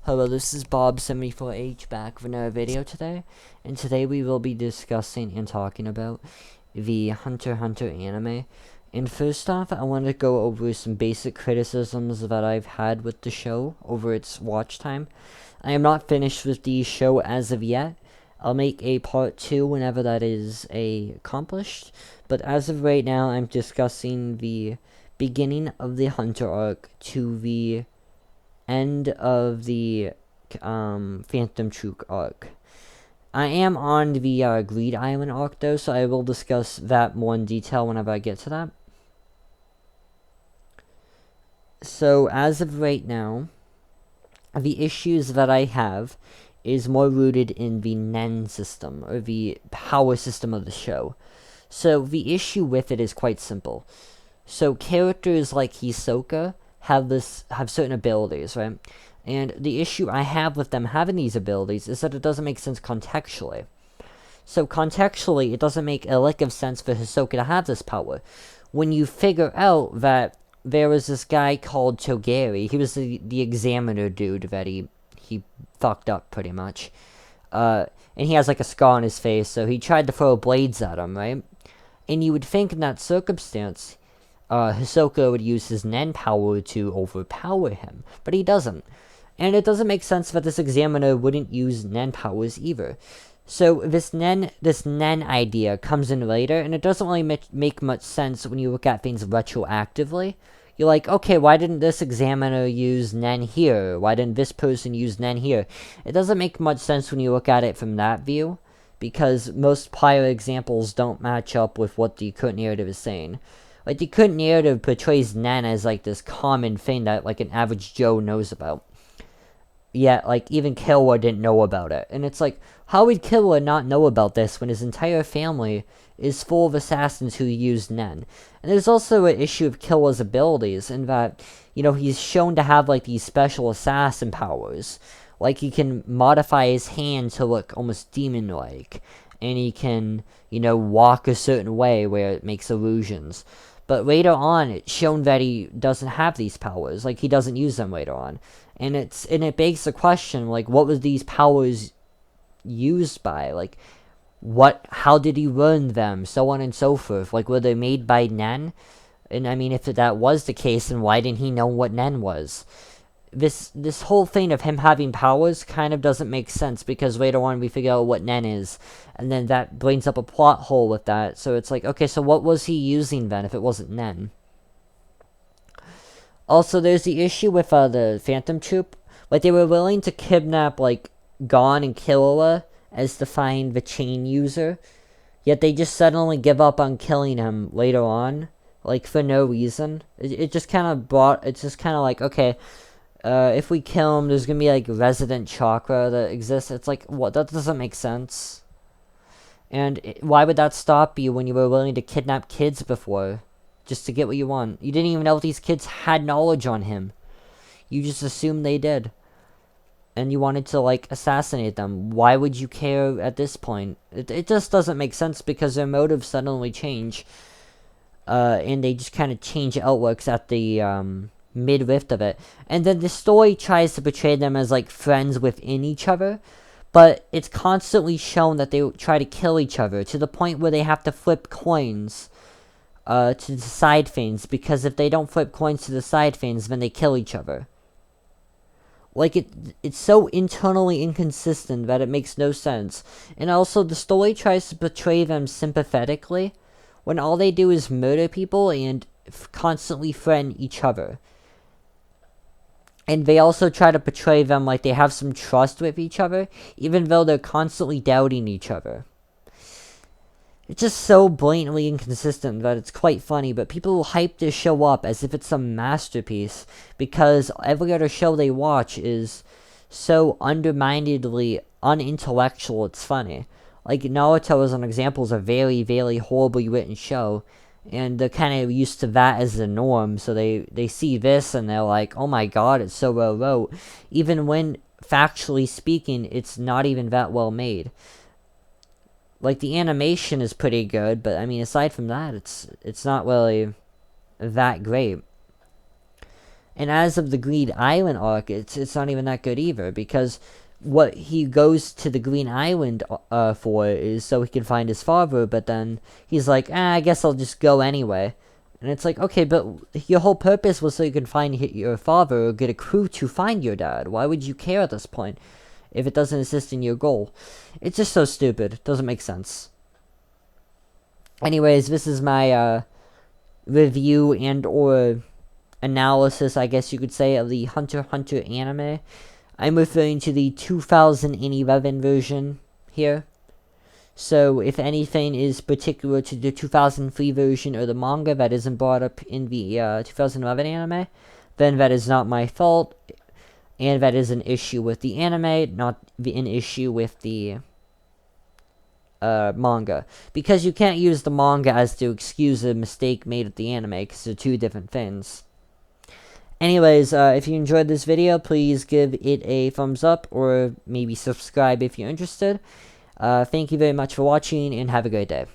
Hello, this is Bob74H back with another video today, and today we will be discussing and talking about the HunterXHunter anime. And first off, I want to go over some basic criticisms that I've had with the show over its watch time. I am not finished with the show as of yet. I'll make a part 2 whenever that is accomplished, but as of right now, I'm discussing the beginning of the Hunter arc to the end of the Phantom Troop arc. I am on the Greed Island arc though, so I will discuss that more in detail whenever I get to that. So as of right now, the issues that I have is more rooted in the Nen system, or the power system of the show. So the issue with it is quite simple. So characters like Hisoka have certain abilities, right? And the issue I have with them having these abilities is that it doesn't make sense contextually. So contextually, it doesn't make a lick of sense for Hisoka to have this power. When you figure out that there was this guy called Togeri, he was the examiner dude that he fucked up pretty much. And he has like a scar on his face, so he tried to throw blades at him, right? And you would think in that circumstance, Hisoka would use his Nen power to overpower him, but he doesn't. And it doesn't make sense that this examiner wouldn't use Nen powers either. So this Nen idea comes in later, and it doesn't really make much sense when you look at things retroactively. You're like, okay, why didn't this examiner use Nen here? Why didn't this person use Nen here? It doesn't make much sense when you look at it from that view, because most prior examples don't match up with what the current narrative is saying. Like, the current narrative portrays Nen as, like, this common thing that, like, an average Joe knows about. Yet, like, even Killua didn't know about it. And it's like, how would Killua not know about this when his entire family is full of assassins who use Nen? And there's also an issue of Killua's abilities, in that, you know, he's shown to have, like, these special assassin powers. Like, he can modify his hand to look almost demon-like. And he can, you know, walk a certain way where it makes illusions. But later on, it's shown that he doesn't have these powers. Like, he doesn't use them later on. And it begs the question, like, what was these powers used by? Like, how did he learn them? So on and so forth. Like, were they made by Nen? And, I mean, if that was the case, then why didn't he know what Nen was? This whole thing of him having powers kind of doesn't make sense, because later on we figure out what Nen is, and then that brings up a plot hole with that. So it's like, okay, so what was he using then if it wasn't Nen? Also, there's the issue with the Phantom Troop. Like, they were willing to kidnap, like, Gon and Killua as to find the chain user, yet they just suddenly give up on killing him later on, like, for no reason. It just kind of it's just kind of like, okay, if we kill him, there's gonna be, like, resident chakra that exists. It's like, what? That doesn't make sense. And why would that stop you when you were willing to kidnap kids before? Just to get what you want. You didn't even know if these kids had knowledge on him. You just assumed they did. And you wanted to, like, assassinate them. Why would you care at this point? It just doesn't make sense, because their motives suddenly change. And they just kind of change outlooks at the, mid-rift of it. And then the story tries to portray them as, like, friends within each other, but it's constantly shown that they try to kill each other, to the point where they have to flip coins to decide things, because if they don't flip coins to decide things, then they kill each other. Like, it's so internally inconsistent that it makes no sense. And also, the story tries to portray them sympathetically, when all they do is murder people and constantly threaten each other. And they also try to portray them like they have some trust with each other, even though they're constantly doubting each other. It's just so blatantly inconsistent that it's quite funny, but people will hype this show up as if it's some masterpiece, because every other show they watch is so underminedly unintellectual, it's funny. Like, Naruto, as an example, is a very, very horribly written show, and they're kind of used to that as the norm, so they see this and they're like, oh my god, it's so well wrote, even when, factually speaking, it's not even that well made. Like, the animation is pretty good, but, I mean, aside from that, it's not really that great. And as of the Green Island arc, it's not even that good either, because what he goes to the Green Island for is so he can find his father, but then he's like, I guess I'll just go anyway. And it's like, okay, but your whole purpose was so you can find your father or get a crew to find your dad. Why would you care at this point if it doesn't assist in your goal? It's just so stupid. It doesn't make sense. Anyways, this is my review and or analysis, I guess you could say, of the HunterXHunter anime. I'm referring to the 2011 version here. So, if anything is particular to the 2003 version or the manga that isn't brought up in the 2011 anime, then that is not my fault, and that is an issue with the anime, not an issue with the manga. Because you can't use the manga as to excuse a mistake made with the anime, because they're two different things. Anyways, if you enjoyed this video, please give it a thumbs up, or maybe subscribe if you're interested. Thank you very much for watching, and have a great day.